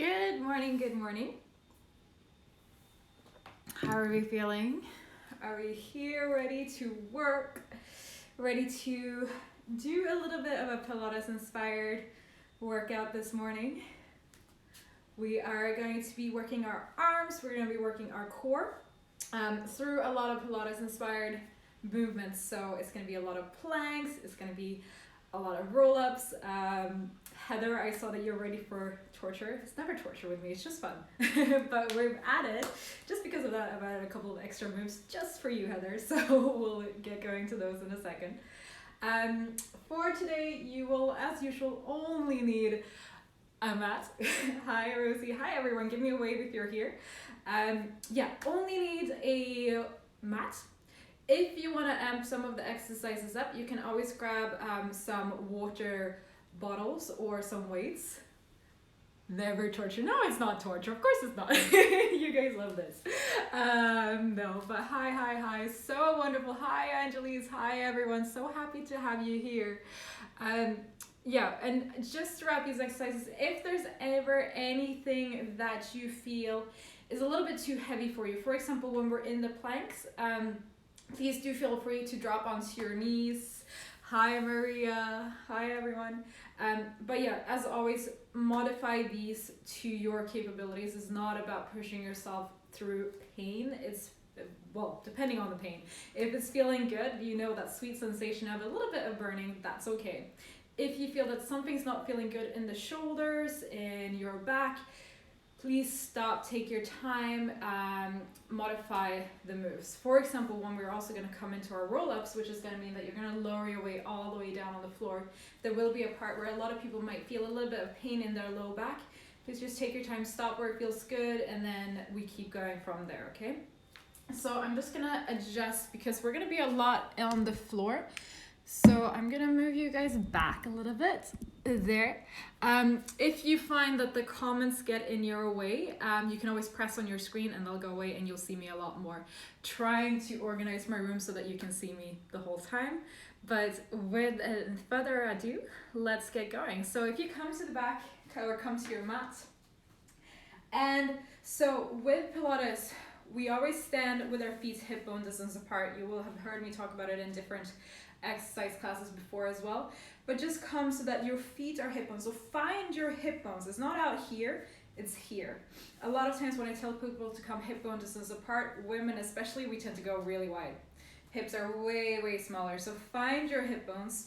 Good morning, good morning. How are we feeling? Are we here ready to work? Ready to do a little bit of a Pilates inspired workout this morning? We are going to be working our arms, we're going to be working our core through a lot of Pilates inspired movements. So it's going to be a lot of planks, it's going to be a lot of roll-ups. Heather, I saw that you're ready for torture. It's never torture with me, it's just fun. But we've added, just because of that, I've added a couple of extra moves just for you, Heather. So we'll get going to those in a second. For today, you will, as usual, only need a mat. Hi, Rosie. Hi, everyone. Give me a wave if you're here. Only need a mat. If you want to amp some of the exercises up, you can always grab some water bottles or some weights. Never torture. No, it's not torture. Of course it's not. You guys love this. No, but hi. So wonderful. Hi, Angelise. Hi, everyone. So happy to have you here. And just throughout these exercises, if there's ever anything that you feel is a little bit too heavy for you, for example, when we're in the planks, please do feel free to drop onto your knees. Hi, Maria. Hi, everyone. As always, modify these to your capabilities. It's not about pushing yourself through pain. It's, well, depending on the pain. If it's feeling good, you know that sweet sensation of a little bit of burning, that's okay. If you feel that something's not feeling good in the shoulders, in your back, please stop, take your time, modify the moves. For example, when we're also going to come into our roll-ups, which is going to mean that you're going to lower your weight all the way down on the floor, there will be a part where a lot of people might feel a little bit of pain in their low back. Please just take your time, stop where it feels good, and then we keep going from there, okay? So I'm just going to adjust because we're going to be a lot on the floor. So I'm going to move you guys back a little bit there. If you find that the comments get in your way, you can always press on your screen and they'll go away and you'll see me a lot more. Trying to organize my room so that you can see me the whole time. But with further ado, let's get going. So if you come to the back or come to your mat. And so with Pilates, we always stand with our feet hip bone distance apart. You will have heard me talk about it in different exercise classes before as well, but just come so that your feet are hip bones. So find your hip bones. It's not out here, it's here. A lot of times when I tell people to come hip bone distance apart, women especially, we tend to go really wide. Hips are way smaller. So find your hip bones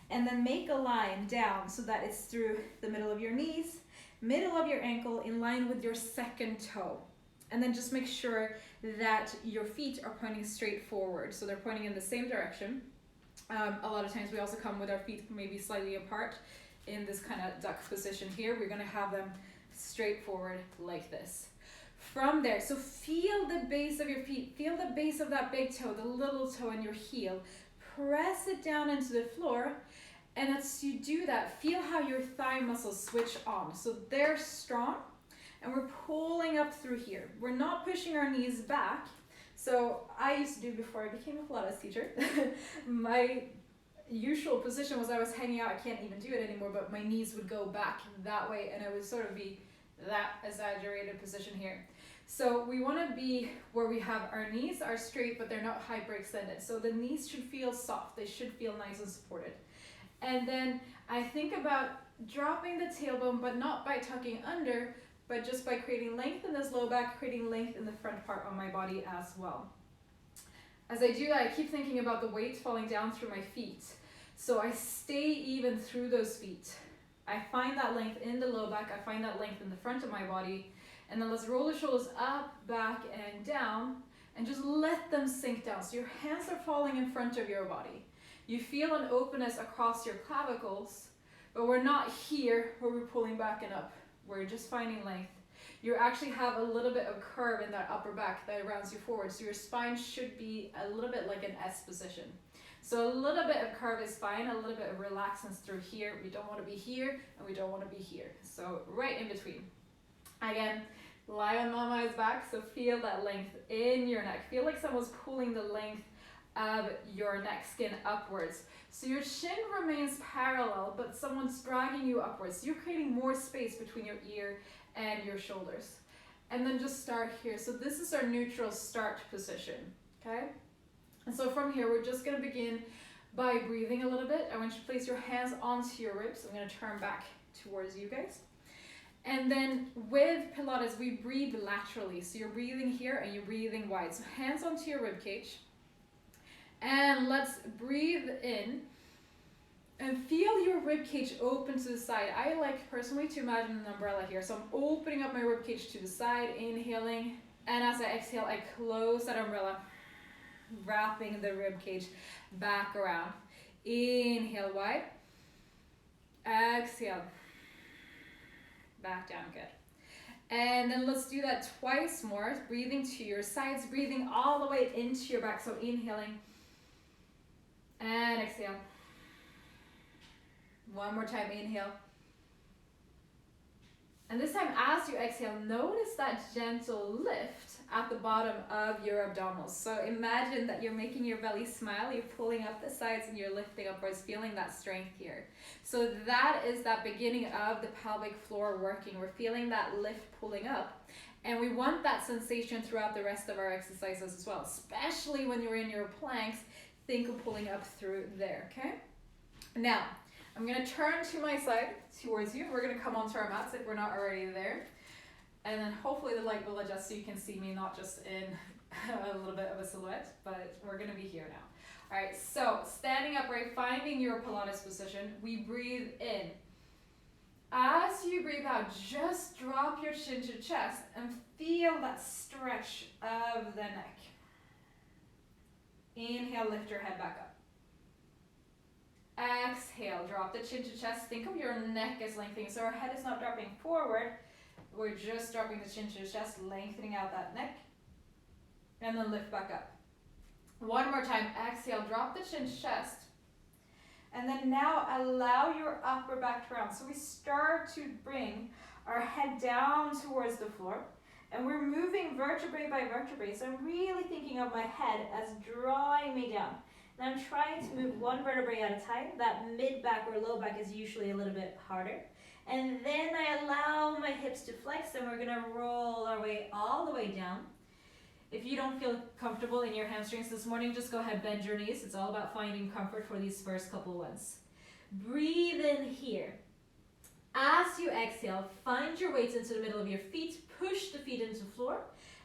and then make a line down so that it's through the middle of your knees, middle of your ankle, in line with your second toe. And then just make sure that your feet are pointing straight forward. So they're pointing in the same direction. A lot of times we also come with our feet maybe slightly apart in this kind of duck position here. We're going to have them straight forward like this. From there, so feel the base of your feet, feel the base of that big toe, the little toe and your heel. Press it down into the floor, and as you do that, feel how your thigh muscles switch on. So they're strong, and we're pulling up through here. We're not pushing our knees back. So I used to do before I became a Pilates teacher. My usual position was I was hanging out. I can't even do it anymore, but my knees would go back that way and I would sort of be that exaggerated position here. So we want to be where we have our knees are straight, but they're not hyperextended. So the knees should feel soft. They should feel nice and supported. And then I think about dropping the tailbone, but not by tucking under, but just by creating length in this low back, creating length in the front part of my body as well. As I do that, I keep thinking about the weight falling down through my feet. So I stay even through those feet. I find that length in the low back, I find that length in the front of my body, and then let's roll the shoulders up, back, and down, and just let them sink down. So your hands are falling in front of your body. You feel an openness across your clavicles, but we're not here where we're pulling back and up. We're just finding length. You actually have a little bit of curve in that upper back that rounds you forward. So your spine should be a little bit like an S position. So a little bit of curve is fine, a little bit of relaxance through here. We don't want to be here and we don't want to be here. So right in between. Again, lie on mama's back. So feel that length in your neck. Feel like someone's pulling the length of your neck, skin upwards. So your chin remains parallel, but someone's dragging you upwards. So you're creating more space between your ear and your shoulders. And then just start here. So this is our neutral start position, okay? And so from here, we're just gonna begin by breathing a little bit. I want you to place your hands onto your ribs. I'm gonna turn back towards you guys. And then with Pilates, we breathe laterally. So you're breathing here and you're breathing wide. So hands onto your rib cage. And let's breathe in and feel your rib cage open to the side. I like personally to imagine an umbrella here. So I'm opening up my rib cage to the side, inhaling. And as I exhale, I close that umbrella, wrapping the rib cage back around. Inhale wide. Exhale. Back down, good. And then let's do that twice more. Breathing to your sides, breathing all the way into your back. So inhaling. And exhale. One more time, inhale. And this time, as you exhale, notice that gentle lift at the bottom of your abdominals. So imagine that you're making your belly smile, you're pulling up the sides and you're lifting upwards, feeling that strength here. So that is that beginning of the pelvic floor working. We're feeling that lift pulling up. And we want that sensation throughout the rest of our exercises as well, especially when you're in your planks. Think of pulling up through there, okay? Now, I'm gonna turn to my side towards you. We're gonna come onto our mats if we're not already there. And then hopefully the light will adjust so you can see me, not just in a little bit of a silhouette, but we're gonna be here now. All right, so standing upright, finding your Pilates position, we breathe in. As you breathe out, just drop your chin to chest and feel that stretch of the neck. Inhale, lift your head back up. Exhale, drop the chin to chest. Think of your neck as lengthening. So our head is not dropping forward. We're just dropping the chin to the chest, lengthening out that neck. And then lift back up. One more time. Exhale, drop the chin to chest. And then now allow your upper back to round. So we start to bring our head down towards the floor. And we're moving vertebrae by vertebrae. So I'm really thinking of my head as drawing me down. And I'm trying to move one vertebrae at a time. That mid back or low back is usually a little bit harder. And then I allow my hips to flex and we're gonna roll our way all the way down. If you don't feel comfortable in your hamstrings this morning, just go ahead, bend your knees. It's all about finding comfort for these first couple ones. Breathe in here. As you exhale, find your weight into the middle of your feet, push the feet into the floor,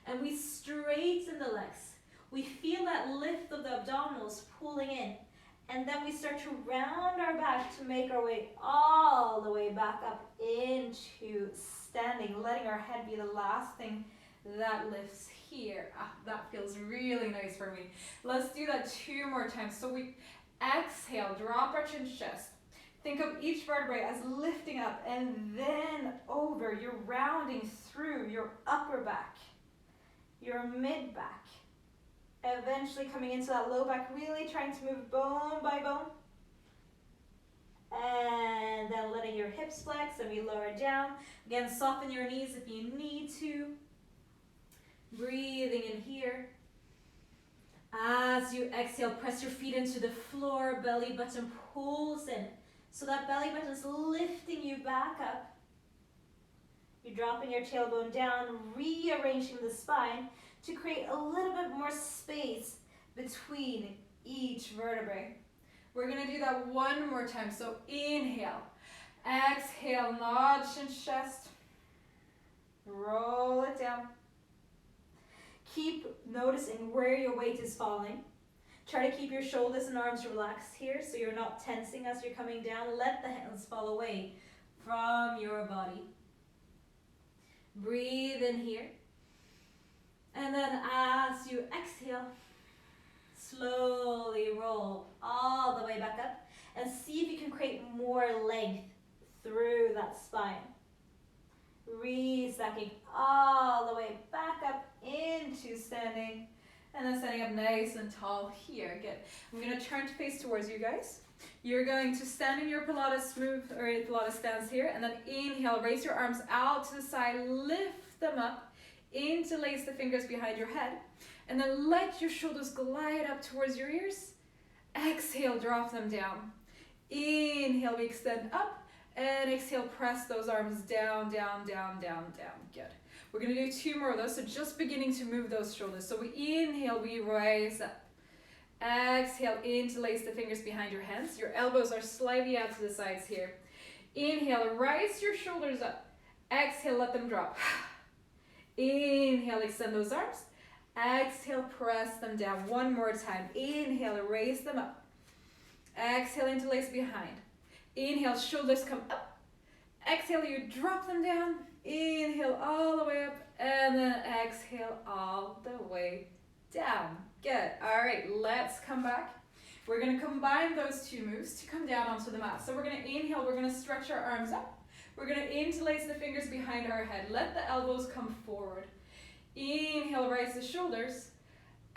and we straighten the legs. We feel that lift of the abdominals pulling in, and then we start to round our back to make our way all the way back up into standing, letting our head be the last thing that lifts here. That feels really nice for me. Let's do that 2 more times. So we exhale, drop our chin to chest. Think of each vertebrae as lifting up and then over. You're rounding through your upper back, your mid back, eventually coming into that low back, really trying to move bone by bone. And then letting your hips flex and we lower down. Again, soften your knees if you need to. Breathing in here. As you exhale, press your feet into the floor, belly button pulls in. So that belly button is lifting you back up. You're dropping your tailbone down, rearranging the spine to create a little bit more space between each vertebrae. We're gonna do that 1 more time. So inhale, exhale, nod chin chest, roll it down. Keep noticing where your weight is falling. Try to keep your shoulders and arms relaxed here so you're not tensing as you're coming down. Let the hands fall away from your body. Breathe in here. And then as you exhale, slowly roll all the way back up and see if you can create more length through that spine. Re-stacking all the way back up into standing. And then standing up nice and tall here. Good. I'm going to turn to face towards you guys. You're going to stand in your Pilates move or Pilates stance here. And then inhale, raise your arms out to the side, lift them up. Interlace the fingers behind your head, and then let your shoulders glide up towards your ears. Exhale, drop them down. Inhale, we extend up, and exhale, press those arms down, down, down, down, down. Good. We're gonna do 2 more of those, so just beginning to move those shoulders. So we inhale, we rise up. Exhale, interlace the fingers behind your hands. Your elbows are slightly out to the sides here. Inhale, rise your shoulders up. Exhale, let them drop. Inhale, extend those arms. Exhale, press them down. 1 more time. Inhale, raise them up. Exhale, interlace behind. Inhale, shoulders come up. Exhale, you drop them down. Inhale all the way up, and then exhale all the way down. Good. All right, let's come back. We're going to combine those 2 moves to come down onto the mat. So we're going to inhale, we're going to stretch our arms up. We're going to interlace the fingers behind our head. Let the elbows come forward. Inhale, raise the shoulders.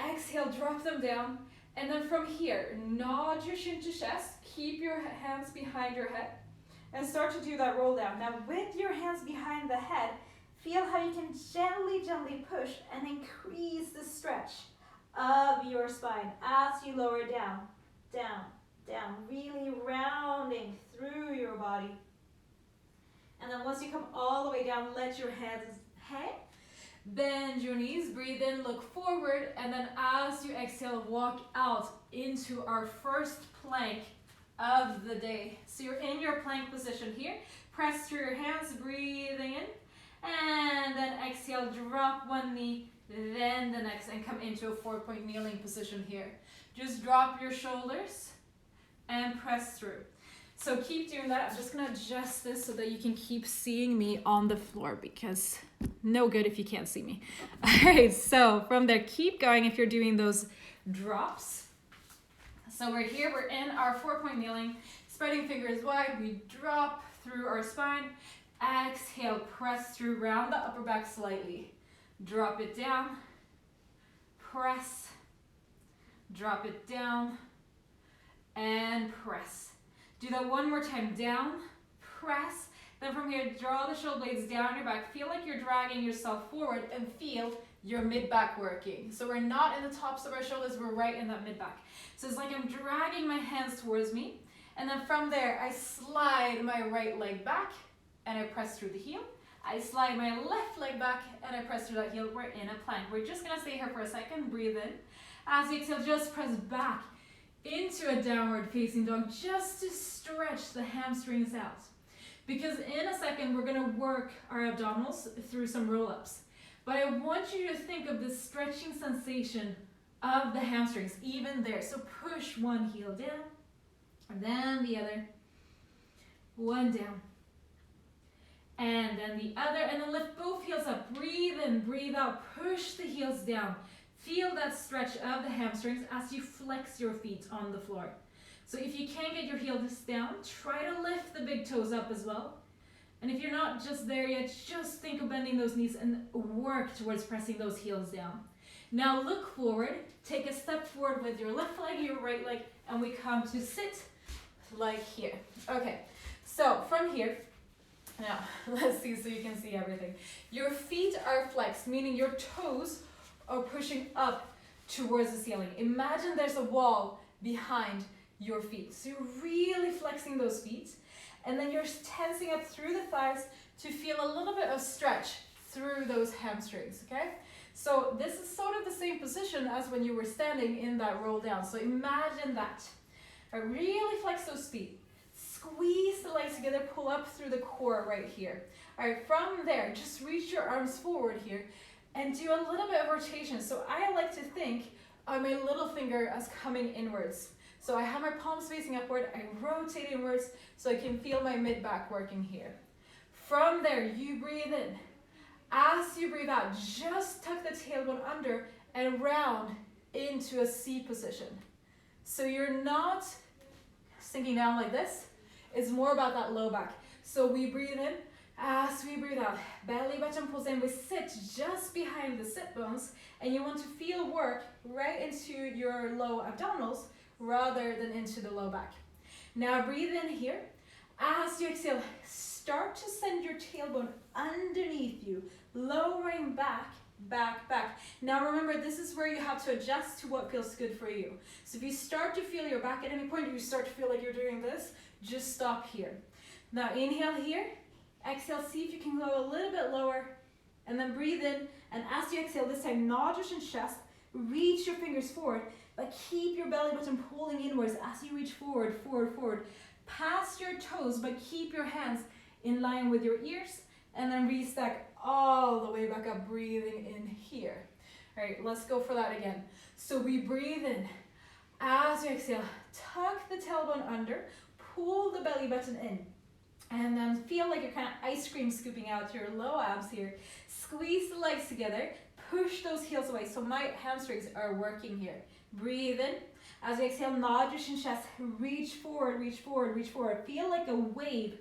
Exhale, drop them down. And then from here, nod your shin to chest. Keep your hands behind your head. And start to do that roll down. Now with your hands behind the head, feel how you can gently, gently push and increase the stretch of your spine as you lower down, down, down. Really rounding through your body. And then once you come all the way down, let your hands hang. Bend your knees, breathe in, look forward, and then as you exhale, walk out into our first plank of the day. So you're in your plank position here. Press through your hands, breathing in, and then exhale, drop 1 knee, then the next, and come into a 4-point kneeling position here. Just drop your shoulders and press through. So keep doing that. I'm just gonna adjust this so that you can keep seeing me on the floor, because no good if you can't see me. All right, so from there, keep going if you're doing those drops. So we're here, we're in our 4-point kneeling, spreading fingers wide, we drop through our spine. Exhale, press through, round the upper back slightly. Drop it down, press, drop it down, and press. Do that 1 more time, down, press. Then from here, draw the shoulder blades down your back. Feel like you're dragging yourself forward and feel your mid-back working. So we're not in the tops of our shoulders, we're right in that mid-back. So it's like I'm dragging my hands towards me. And then from there, I slide my right leg back and I press through the heel. I slide my left leg back and I press through that heel. We're in a plank. We're just gonna stay here for a second, breathe in. As you exhale, just press back into a downward facing dog just to stretch the hamstrings out. Because in a second, we're gonna work our abdominals through some roll-ups. But I want you to think of the stretching sensation of the hamstrings, even there. So push 1 heel down, and then the other, 1 down, and then the other, and then lift both heels up. Breathe in, breathe out, push the heels down. Feel that stretch of the hamstrings as you flex your feet on the floor. So if you can't get your heels down, try to lift the big toes up as well. And if you're not just there yet, just think of bending those knees and work towards pressing those heels down. Now look forward, take a step forward with your left leg, your right leg, and we come to sit like here. Okay, so from here, now let's see so you can see everything. Your feet are flexed, meaning your toes are pushing up towards the ceiling. Imagine there's a wall behind your feet. So you're really flexing those feet, and then you're tensing up through the thighs to feel a little bit of stretch through those hamstrings, okay? So this is sort of the same position as when you were standing in that roll down. So imagine that. Right, really flex those feet. Squeeze the legs together, pull up through the core right here. All right, from there, just reach your arms forward here and do a little bit of rotation. So I like to think of my little finger as coming inwards. So I have my palms facing upward, I rotate inwards so I can feel my mid-back working here. From there, you breathe in. As you breathe out, just tuck the tailbone under and round into a C position. So you're not sinking down like this, it's more about that low back. So we breathe in, as we breathe out, belly button pulls in, we sit just behind the sit bones, and you want to feel work right into your low abdominals rather than into the low back. Now breathe in here. As you exhale, start to send your tailbone underneath you, lowering back back, back. Now remember, this is where you have to adjust to what feels good for you. So if you start to feel your back at any point, or you start to feel like you're doing this, just stop here. Now inhale here, exhale, see if you can go a little bit lower, and then breathe in, and as you exhale, this time nod your chest, reach your fingers forward, but keep your belly button pulling inwards as you reach forward, forward, forward. Past your toes, but keep your hands in line with your ears, and then restack all the way back up, breathing in here. All right, let's go for that again. So we breathe in. As you exhale, tuck the tailbone under, pull the belly button in, and then feel like you're kind of ice cream scooping out your low abs here. Squeeze the legs together, push those heels away, so my hamstrings are working here. Breathe in. As you exhale, nod your shin chest, reach forward, reach forward, reach forward. Feel like a wave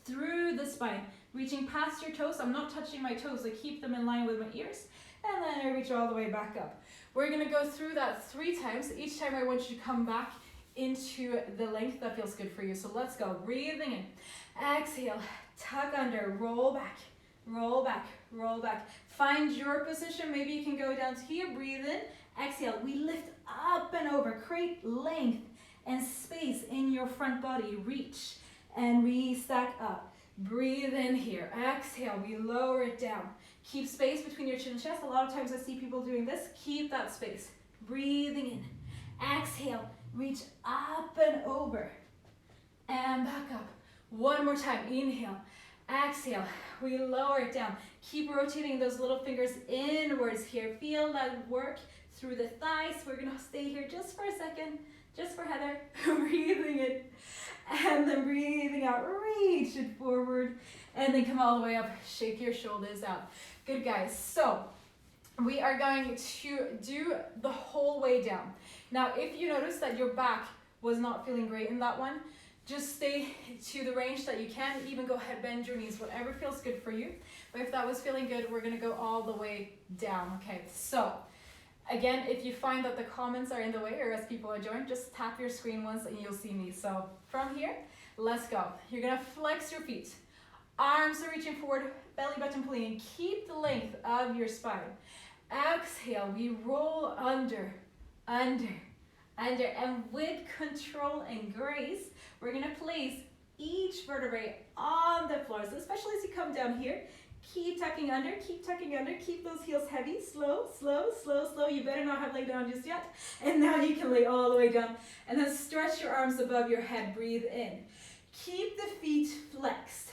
through the spine, reaching past your toes. I'm not touching my toes, I keep them in line with my ears, and then I reach all the way back up. We're gonna go through that 3 times. Each time I want you to come back into the length that feels good for you. So let's go. Breathing in, exhale, tuck under, roll back, roll back, roll back. Find your position. Maybe you can go down to here. Breathe in, exhale. We lift up and over. Create length and space in your front body. Reach and restack up. Breathe in here. Exhale. We lower it down. Keep space between your chin and chest. A lot of times I see people doing this. Keep that space. Breathing in. Exhale. Reach up and over. And back up. One more time. Inhale. Exhale. We lower it down. Keep rotating those little fingers inwards here. Feel that work through the thighs. We're going to stay here just for a second. Just for Heather. Breathing in. And then breathing out. Reach it forward. And then come all the way up. Shake your shoulders out. Good, guys. So we are going to do the whole way down. Now, if you notice that your back was not feeling great in that one, just stay to the range that you can. Even go ahead, bend your knees, whatever feels good for you. But if that was feeling good, we're gonna go all the way down, okay? So, again, if you find that the comments are in the way or as people are joining, just tap your screen once and you'll see me. So, from here, let's go. You're gonna flex your feet. Arms are reaching forward, belly button pulling in. Keep the length of your spine. Exhale, we roll under, under, under, and with control and grace, we're gonna place each vertebrae on the floor. So especially as you come down here, keep tucking under, keep tucking under, keep those heels heavy, slow, slow, slow, slow. You better not have laid down just yet. And now you can lay all the way down. And then stretch your arms above your head, breathe in. Keep the feet flexed.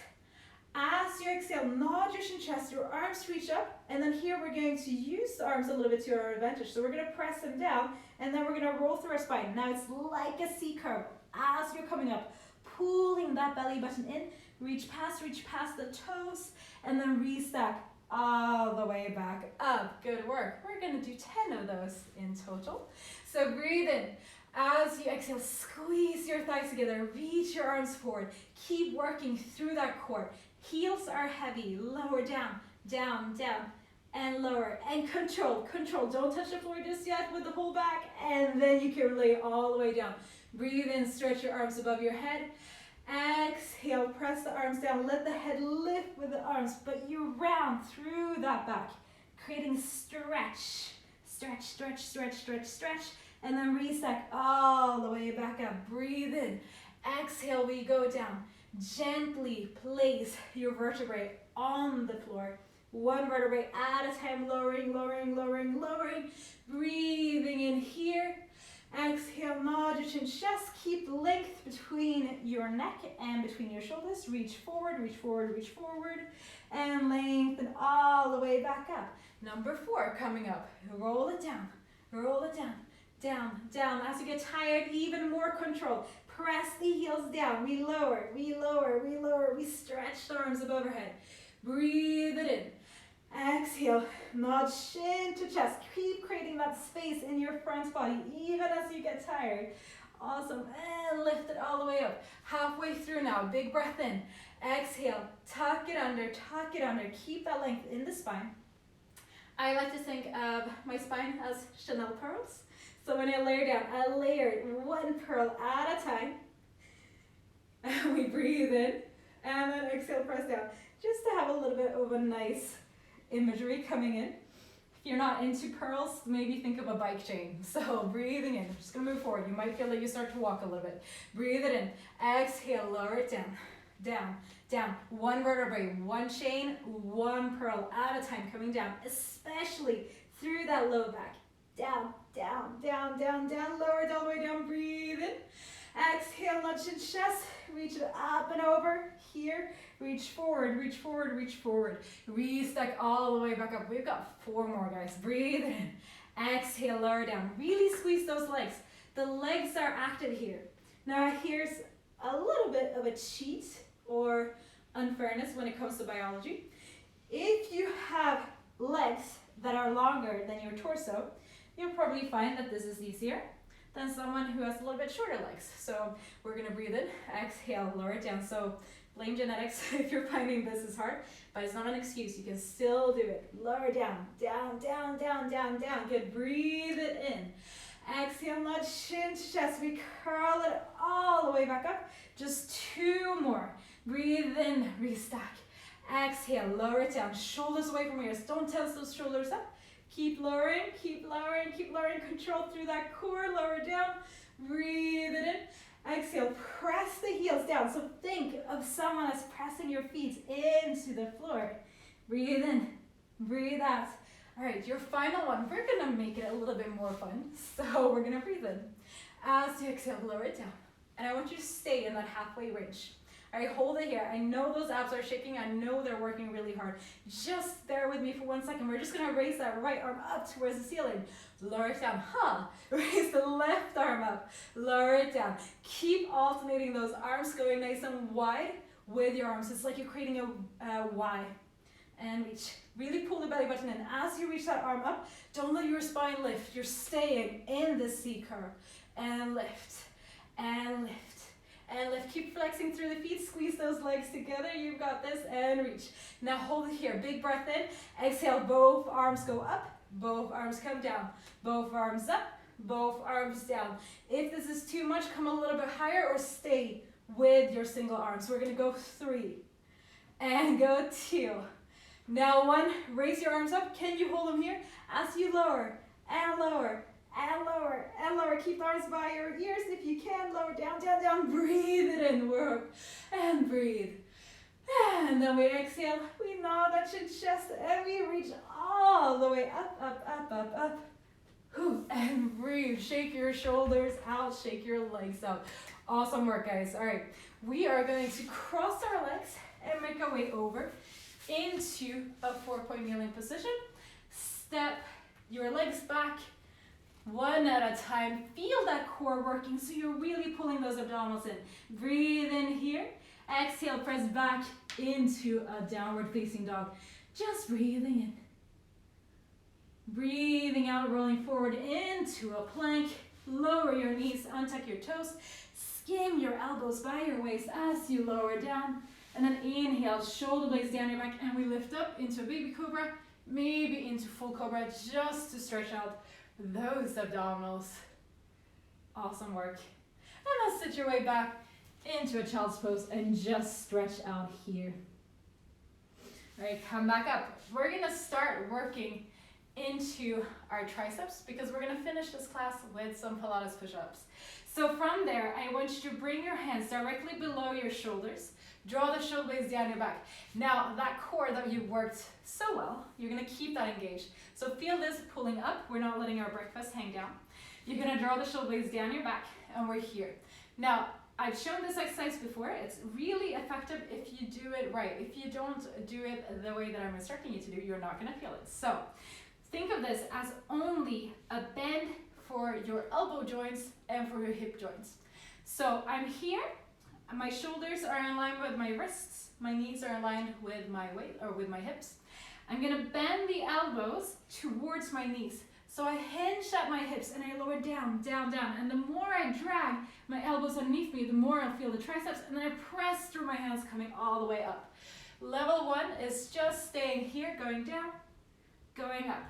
As you exhale, nod your shin chest, your arms reach up, and then here we're going to use the arms a little bit to our advantage. So we're gonna press them down, and then we're gonna roll through our spine. Now it's like a C curve. As you're coming up, pulling that belly button in, reach past the toes, and then restack all the way back up. Good work. We're gonna do 10 of those in total. So breathe in. As you exhale, squeeze your thighs together, reach your arms forward. Keep working through that core. Heels are heavy, lower down, down, down, and lower. And control, control. Don't touch the floor just yet with the whole back, and then you can lay all the way down. Breathe in, stretch your arms above your head. Exhale, press the arms down. Let the head lift with the arms, but you round through that back, creating stretch, stretch, stretch, stretch, stretch, stretch, and then restack all the way back up. Breathe in. Exhale, we go down. Gently place your vertebrae on the floor. One vertebrae at a time, lowering, lowering, lowering, lowering. Breathing in here. Exhale, nod your chin, chest. Keep length between your neck and between your shoulders. Reach forward, reach forward, reach forward. And lengthen all the way back up. Number 4 coming up. Roll it down, roll it down, down, down. As you get tired, even more control. Press the heels down. We lower, we lower, we lower. We stretch the arms above our head. Breathe it in. Exhale, nod shin to chest. Keep creating that space in your front body, even as you get tired. Awesome, and lift it all the way up. Halfway through now, big breath in. Exhale, tuck it under, tuck it under. Keep that length in the spine. I like to think of my spine as Chanel pearls. So when I layer down, I layer it one pearl at a time. And we breathe in, and then exhale, press down. Just to have a little bit of a nice imagery coming in. you're not into curls, maybe think of a bike chain. So breathing in, just gonna move forward. You might feel like you start to walk a little bit. Breathe it in, exhale, lower it down, down, down. One vertebrae, one chain, one pearl at a time, coming down, especially through that low back. Down, down, down, down, down, lower it all the way down, breathe in. Exhale, lunge in chest, reach it up and over, here, reach forward, reach forward, reach forward. Restack all the way back up. We've got 4 more, guys. Breathe in, exhale, lower down. Really squeeze those legs. The legs are active here. Now here's a little bit of a cheat or unfairness when it comes to biology. If you have legs that are longer than your torso, you'll probably find that this is easier than someone who has a little bit shorter legs. So we're gonna breathe in, exhale, lower it down. So blame genetics if you're finding this is hard, but it's not an excuse. You can still do it. Lower down, down, down, down, down, down. Good, breathe it in. Exhale, lunge, chin to chest. We curl it all the way back up. Just 2 more. Breathe in, restack. Exhale, lower it down. Shoulders away from ears. Don't tense those shoulders up. Keep lowering, keep lowering, keep lowering. Control through that core, lower down. Breathe it in. Exhale, press the heels down. So think of someone that's pressing your feet into the floor. Breathe in, breathe out. All right, your final one. We're gonna make it a little bit more fun. So we're gonna breathe in. As you exhale, lower it down. And I want you to stay in that halfway range. All right, hold it here. I know those abs are shaking. I know they're working really hard. Just bear with me for 1 second. We're just gonna raise that right arm up towards the ceiling. Lower it down, Raise the left arm up, lower it down. Keep alternating those arms, going nice and wide with your arms. It's like you're creating a Y. And reach. Really pull the belly button in. As you reach that arm up, don't let your spine lift. You're staying in the C curve. And lift, and lift. And lift, keep flexing through the feet, squeeze those legs together, you've got this, and reach. Now hold it here, big breath in, exhale, both arms go up, both arms come down, both arms up, both arms down. If this is too much, come a little bit higher or stay with your single arms. We're gonna go 3, and go 2. Now 1, raise your arms up, can you hold them here? As you lower, and lower, and lower, and lower. Keep arms by your ears if you can. Lower, down, down, down. Breathe it in, work, and breathe. And then we exhale. We gnaw that chin chest, and we reach all the way up, up, up, up, up. And breathe. Shake your shoulders out, shake your legs out. Awesome work, guys. All right, we are going to cross our legs and make our way over into a 4-point kneeling position. Step your legs back, 1 at a time. Feel that core working, so you're really pulling those abdominals in. Breathe in here. Exhale, press back into a downward facing dog. Just breathing in. Breathing out, rolling forward into a plank. Lower your knees, untuck your toes. Skim your elbows by your waist as you lower down. And then inhale, shoulder blades down your back, and we lift up into a baby cobra, maybe into full cobra, just to stretch out those abdominals. Awesome work. And then sit your way back into a child's pose and just stretch out here. All right, come back up. We're gonna start working into our triceps because we're gonna finish this class with some Pilates push-ups. So from there, I want you to bring your hands directly below your shoulders. Draw the shoulder blades down your back. Now that core that you worked so well, you're gonna keep that engaged. So feel this pulling up. We're not letting our breakfast hang down. You're gonna draw the shoulder blades down your back, and we're here. Now, I've shown this exercise before. It's really effective if you do it right. If you don't do it the way that I'm instructing you to do, you're not gonna feel it. So think of this as only a bend for your elbow joints and for your hip joints. So I'm here. My shoulders are in line with my wrists. My knees are aligned with my weight or with my hips. I'm gonna bend the elbows towards my knees. So I hinge at my hips and I lower down, down, down. And the more I drag my elbows underneath me, the more I'll feel the triceps. And then I press through my hands coming all the way up. Level 1 is just staying here, going down, going up.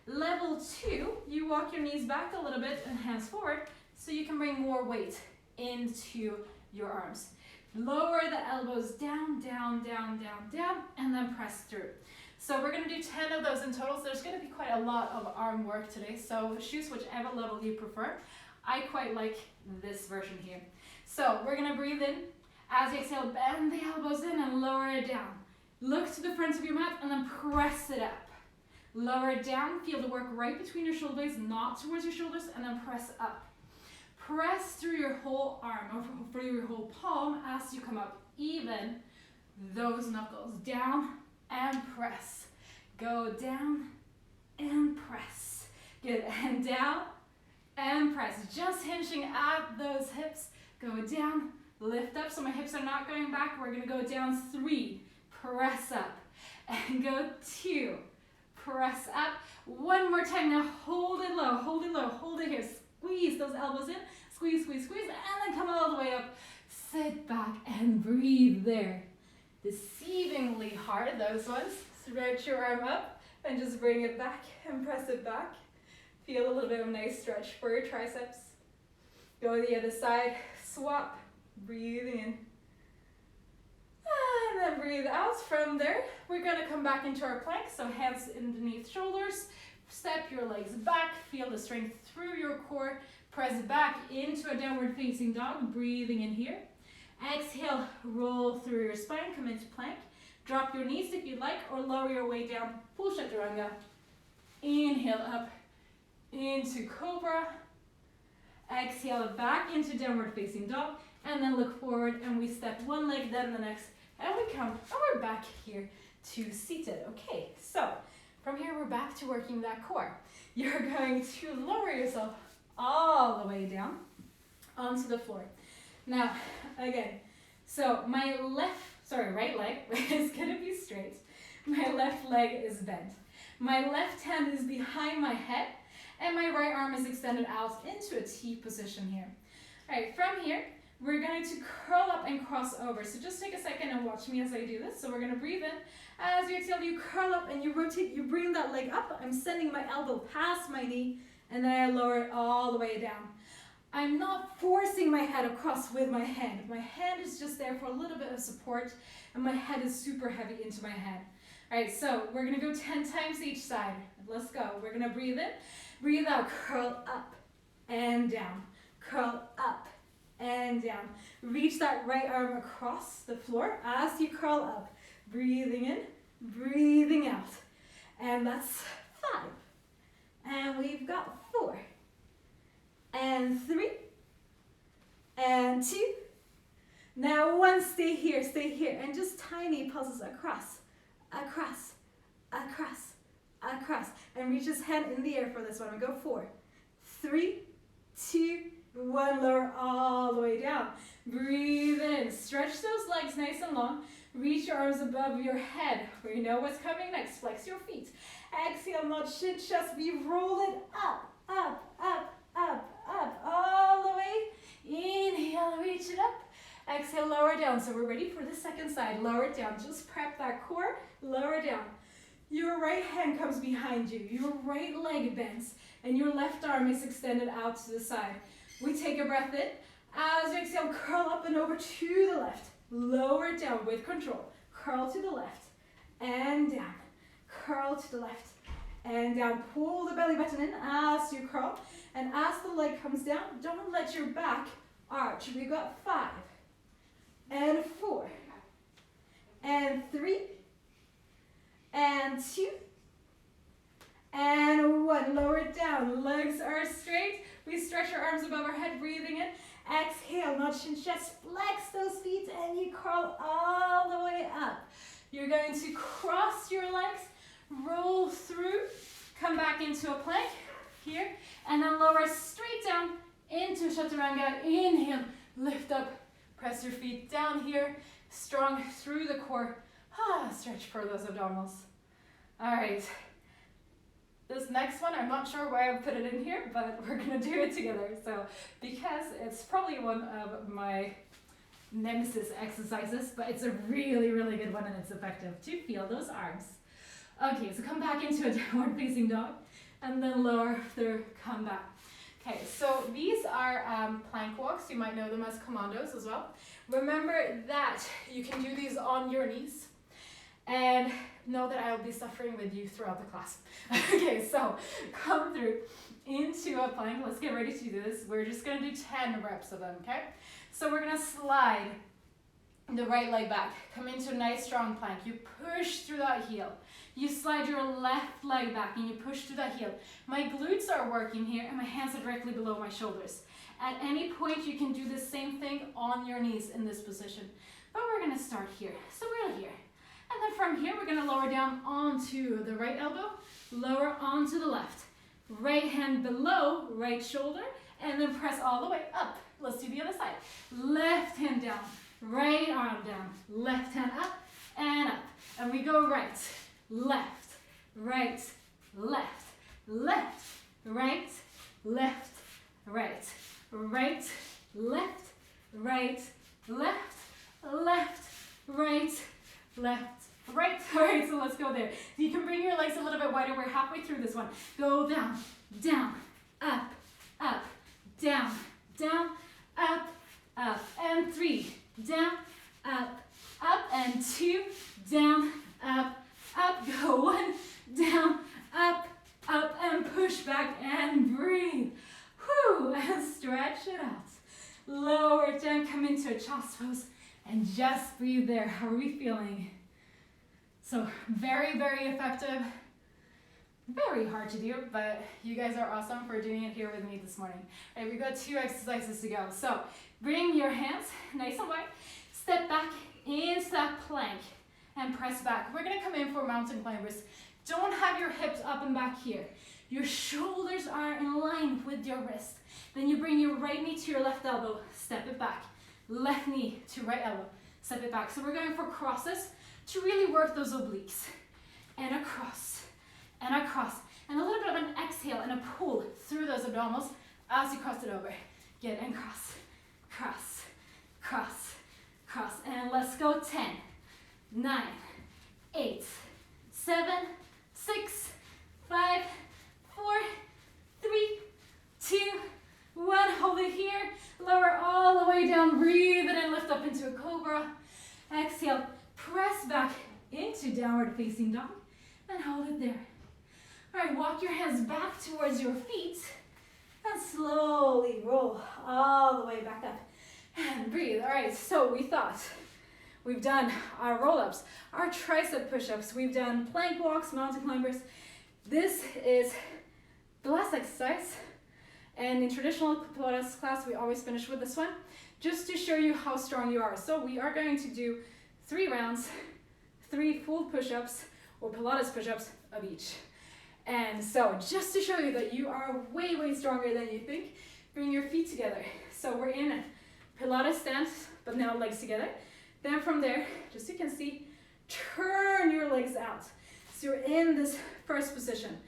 Level 2, you walk your knees back a little bit and hands forward so you can bring more weight into your arms. Lower the elbows down, down, down, down, down, and then press through. So we're going to do 10 of those in total. So there's going to be quite a lot of arm work today. So choose whichever level you prefer. I quite like this version here. So we're going to breathe in. As you exhale, bend the elbows in and lower it down. Look to the front of your mat and then press it up. Lower it down. Feel the work right between your shoulder blades, not towards your shoulders, and then press up. Press through your whole arm or through your whole palm as you come up. Even those knuckles. Down and press. Go down and press. Good. And down and press. Just hinging at those hips. Go down, lift up. So my hips are not going back. We're going to go down 3. Press up. And go 2. Press up. One more time. Now hold it low. Hold it low. Hold it here. Squeeze those elbows in. Squeeze, squeeze, squeeze. And then come all the way up. Sit back and breathe there. Deceivingly hard, those ones. Stretch your arm up and just bring it back and press it back. Feel a little bit of a nice stretch for your triceps. Go to the other side, swap, breathing in. And then breathe out. From there, we're going to come back into our plank. So hands underneath shoulders. Step your legs back. Feel the strength through your core. Press back into a downward facing dog. Breathing in here. Exhale, roll through your spine, come into plank. Drop your knees if you'd like, or lower your way down. Full chaturanga. Inhale up into cobra. Exhale back into downward facing dog. And then look forward and we step one leg, then the next. And we come, and we're back here to seated. Okay, so from here we're back to working that core. You're going to lower yourself all the way down onto the floor. Now, again, so my right leg is going to be straight. My left leg is bent. My left hand is behind my head, and my right arm is extended out into a T position here. All right, from here, we're going to curl up and cross over. So just take a second and watch me as I do this. So we're going to breathe in. As you exhale, you curl up and you rotate, you bring that leg up. I'm sending my elbow past my knee, and then I lower it all the way down. I'm not forcing my head across with my hand. My hand is just there for a little bit of support, and my head is super heavy into my head. All right, so we're gonna go 10 times each side. Let's go. We're gonna breathe in, breathe out, curl up and down, curl up and down. Reach that right arm across the floor as you curl up. Breathing in, breathing out. And that's 5. And we've got 4. And 3, and 2. Now 1, stay here, and just tiny pulses across, across, across, across. And reach his hand in the air for this one. We go 4, 3, 2, 1. Lower all the way down. Breathe in, stretch those legs nice and long. Reach your arms above your head. We know what's coming next. Flex your feet. Exhale, not shin chest. We roll it up, up, up, up, up, all the way. Inhale, reach it up. Exhale, lower down. So we're ready for the second side. Lower it down. Just prep that core. Lower it down. Your right hand comes behind you. Your right leg bends. And your left arm is extended out to the side. We take a breath in. As you exhale, curl up and over to the left. Lower it down with control. Curl to the left. And down. Curl to the left. And down. Pull the belly button in as you curl. And as the leg comes down, don't let your back arch. We've got 5, and 4, and 3, and 2, and 1. Lower it down. Legs are straight. We stretch our arms above our head, breathing in. Exhale, not shin chest. Flex those feet, and you curl all the way up. You're going to cross your legs, roll through, come back into a plank. Here, and then lower straight down into chaturanga. Inhale, lift up, press your feet down here, strong through the core. Stretch for those abdominals. All right, this next one, I'm not sure why I put it in here, but we're gonna do it together. So, because it's probably one of my nemesis exercises, but it's a really, really good one and it's effective to feel those arms. Okay, so come back into a downward facing dog. And then lower through, come back. Okay, so these are plank walks. You might know them as commandos as well. Remember that you can do these on your knees. And know that I will be suffering with you throughout the class. Okay, so come through into a plank. Let's get ready to do this. We're just gonna do 10 reps of them, okay? So we're gonna slide the right leg back. Come into a nice strong plank. You push through that heel. You slide your left leg back and you push through that heel. My glutes are working here and my hands are directly below my shoulders. At any point you can do the same thing on your knees in this position. But we're gonna start here. So we're here. And then from here we're gonna lower down onto the right elbow, lower onto the left. Right hand below right shoulder and then press all the way up. Let's do the other side. Left hand down, right arm down, left hand up and up. And we go right, left, right, left, left, right, left, right, right, left, right, left, left, right, left, right. All right, so let's go there. You can bring your legs a little bit wider. We're halfway through this one. Go down, down, up, up, down, down, up, up, and 3, down, up, and 2, down, up, go 1, down, up, and push back, and breathe. Whew, and stretch it out. Lower it down, come into a child's pose, and just breathe there. How are we feeling? So very, very effective. Very hard to do, but you guys are awesome for doing it here with me this morning. All right, we've got 2 exercises to go. So bring your hands nice and wide. Step back into that plank and press back. We're gonna come in for mountain climbers. Don't have your hips up and back here. Your shoulders are in line with your wrist. Then you bring your right knee to your left elbow, step it back. Left knee to right elbow, step it back. So we're going for crosses to really work those obliques. And across, and across. And a little bit of an exhale and a pull through those abdominals as you cross it over. Good, and cross, cross, cross, cross. And let's go 10, 9, 8, 7, 6, 5, 4, 3, 2, 1. Hold it here. Lower all the way down. Breathe it and lift up into a cobra. Exhale. Press back into downward facing dog and hold it there. All right, walk your hands back towards your feet and slowly roll all the way back up and breathe. All right, so we thought we've done our roll-ups, our tricep push-ups, we've done plank walks, mountain climbers. This is the last exercise, and in traditional Pilates class we always finish with this one just to show you how strong you are. So we are going to do 3 rounds, 3 full push-ups or Pilates push-ups of each. And so just to show you that you are way, way stronger than you think, bring your feet together. So we're in a Pilates stance, but now legs together. Then from there, just so you can see, turn your legs out. So you're in this first position.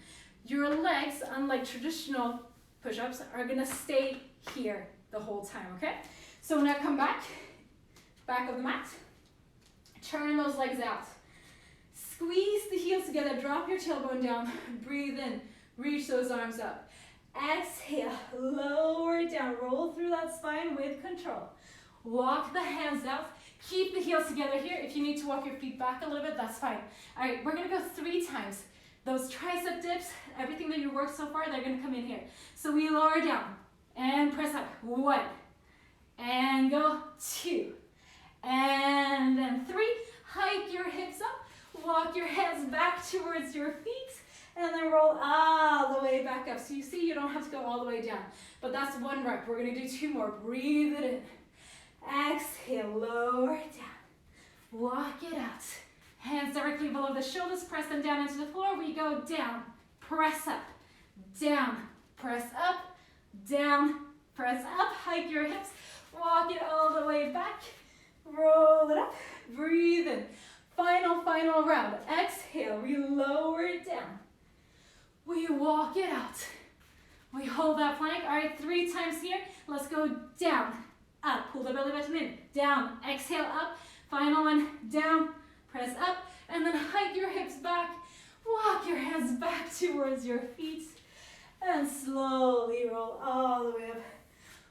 Your legs, unlike traditional push-ups, are gonna stay here the whole time, okay? So now come back of the mat. Turn those legs out. Squeeze the heels together, drop your tailbone down, breathe in, reach those arms up. Exhale, lower it down, roll through that spine with control. Walk the hands out, keep the heels together here. If you need to walk your feet back a little bit, that's fine. All right, we're gonna go 3 times. Those tricep dips, everything that you worked so far, they're gonna come in here. So we lower down and press up. 1, and go 2, and then 3. Hike your hips up, walk your hands back towards your feet, and then roll all the way back up. So you see, you don't have to go all the way down, but that's 1 rep. We're gonna do 2 more. Breathe it in. Exhale, lower it down. Walk it out. Hands directly below the shoulders, press them down into the floor. We go down, press up, down, press up, down, press up. Hike your hips, walk it all the way back. Roll it up, breathe in. Final round. Exhale, we lower it down. We walk it out. We hold that plank. All right, 3 times here. Let's go down, up, pull the belly button in, down, exhale, up. Final one, down, press up, and then hike your hips back. Walk your hands back towards your feet, and slowly roll all the way up.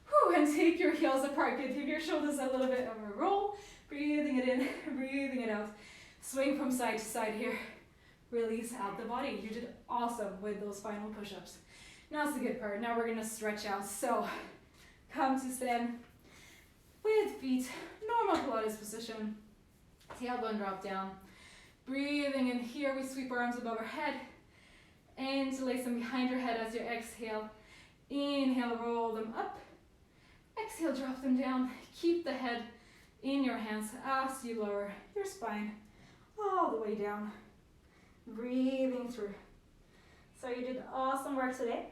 Whew, and take your heels apart. Good. Give your shoulders a little bit of a roll. Breathing it in, breathing it out. Swing from side to side here. Release out the body. You did awesome with those final push-ups. Now's the good part. Now we're gonna stretch out. So come to stand with feet, normal Pilates position. Tailbone drop down. Breathing in here, we sweep our arms above our head. Interlace them behind your head as you exhale. Inhale, roll them up. Exhale, drop them down. Keep the head in your hands as you lower your spine all the way down. Breathing through. So you did awesome work today.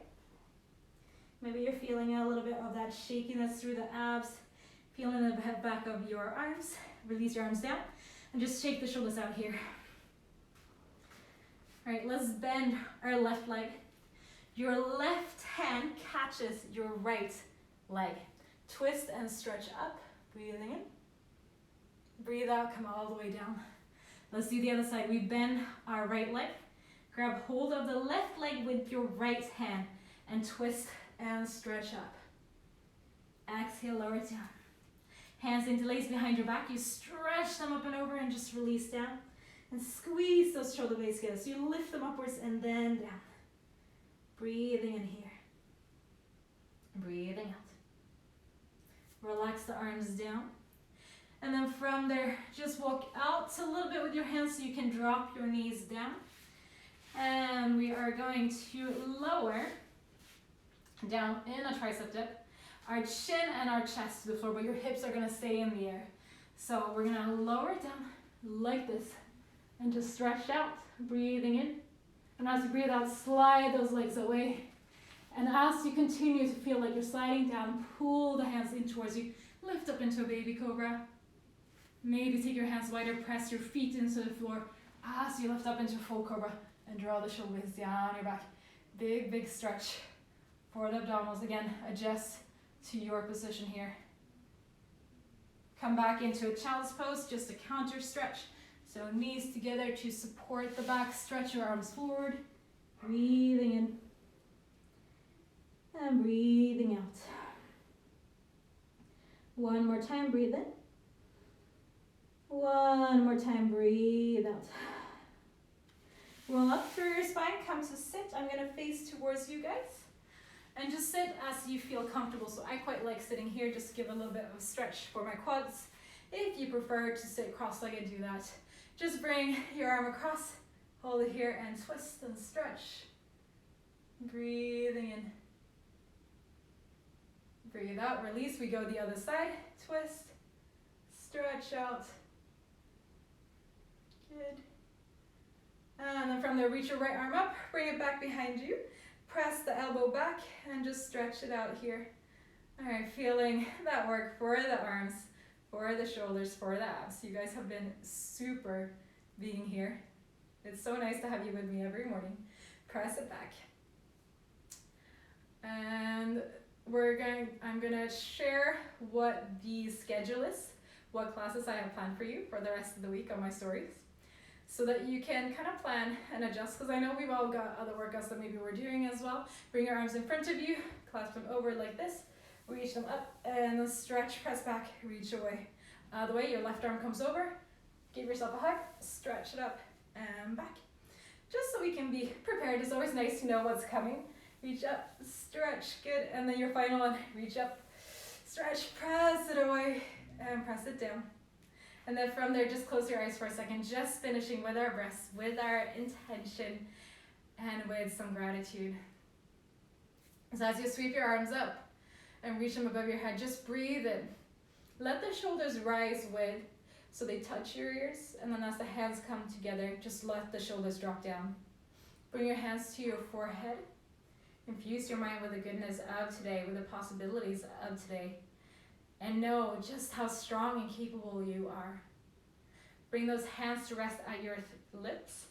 Maybe you're feeling a little bit of that shakiness through the abs, feeling the back of your arms. Release your arms down and just shake the shoulders out here. All right, let's bend our left leg. Your left hand catches your right leg. Twist and stretch up. Breathing in. Breathe out, come all the way down. Let's do the other side. We bend our right leg. Grab hold of the left leg with your right hand and twist and stretch up. Exhale, lower it down. Hands interlace behind your back. You stretch them up and over and just release down. And squeeze those shoulder blades together. So you lift them upwards and then down. Breathing in here. Breathing out. Relax the arms down. And then from there, just walk out a little bit with your hands so you can drop your knees down. And we are going to lower down in a tricep dip. Our chin and our chest to the floor, but your hips are going to stay in the air. So we're going to lower it down like this and just stretch out, breathing in. And as you breathe out, slide those legs away. And as you continue to feel like you're sliding down, pull the hands in towards you. Lift up into a baby cobra. Maybe take your hands wider, press your feet into the floor as you lift up into full cobra and draw the shoulder blades down your back. Big, big stretch for the abdominals. Again, adjust to your position here. Come back into a child's pose, just a counter stretch. So knees together to support the back. Stretch your arms forward. Breathing in and breathing out. One more time, breathe in. One more time, breathe out. Roll up through your spine, come to sit. I'm gonna face towards you guys. And just sit as you feel comfortable. So I quite like sitting here, just to give a little bit of a stretch for my quads. If you prefer to sit cross-legged, do that. Just bring your arm across, hold it here and twist and stretch. Breathing in. Breathe out, release. We go the other side, twist, stretch out. Good. And then from there, reach your right arm up, bring it back behind you. Press the elbow back and just stretch it out here. All right, feeling that work for the arms, for the shoulders, for the abs. You guys have been super being here. It's so nice to have you with me every morning. Press it back. And I'm gonna share what the schedule is, what classes I have planned for you for the rest of the week on my stories, so that you can kind of plan and adjust, because I know we've all got other workouts that maybe we're doing as well. Bring your arms in front of you, clasp them over like this, reach them up, and then stretch, press back, reach away. The way your left arm comes over, give yourself a hug, stretch it up and back. Just so we can be prepared. It's always nice to know what's coming. Reach up, stretch, good, and then your final one, reach up, stretch, press it away, and press it down. And then from there, just close your eyes for a second, just finishing with our breaths, with our intention, and with some gratitude. So as you sweep your arms up and reach them above your head, just breathe in. Let the shoulders rise with, so they touch your ears, and then as the hands come together, just let the shoulders drop down. Bring your hands to your forehead. Infuse your mind with the goodness of today, with the possibilities of today. And know just how strong and capable you are. Bring those hands to rest at your lips.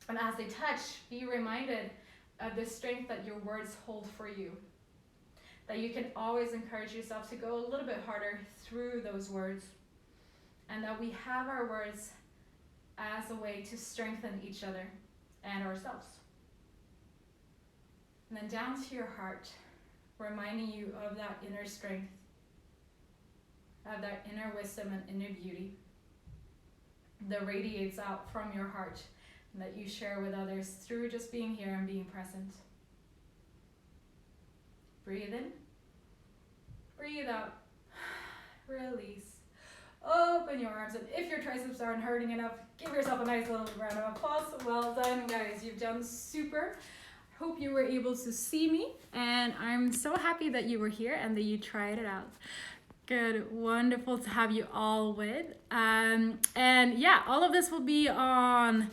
And as they touch, be reminded of the strength that your words hold for you. That you can always encourage yourself to go a little bit harder through those words. And that we have our words as a way to strengthen each other and ourselves. And then down to your heart, reminding you of that inner strength, of that inner wisdom and inner beauty. that radiates out from your heart and that you share with others through just being here and being present. Breathe in, breathe out, release. Open your arms, and if your triceps aren't hurting enough, give yourself a nice little round of applause. Well done, guys. You've done super. Hope you were able to see me, and I'm so happy that you were here and that you tried it out. Good, wonderful to have you all with. And yeah, all of this will be on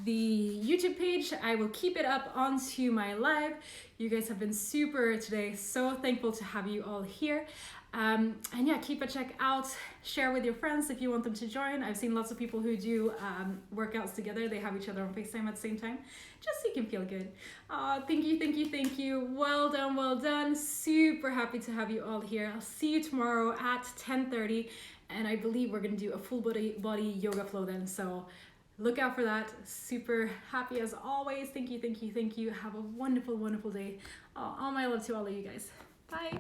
the YouTube page. I will keep it up onto my live. You guys have been super today. So thankful to have you all here. And yeah, keep a check out, share with your friends if you want them to join. I've seen lots of people who do workouts together. They have each other on FaceTime at the same time, just so you can feel good. Thank you, thank you, thank you. Well done, well done. Super happy to have you all here. I'll see you tomorrow at 10:30, and I believe we're gonna do a full body yoga flow then, so look out for that. Super happy as always. Thank you, thank you, thank you. Have a wonderful, wonderful day. All my love to all of you guys. Bye.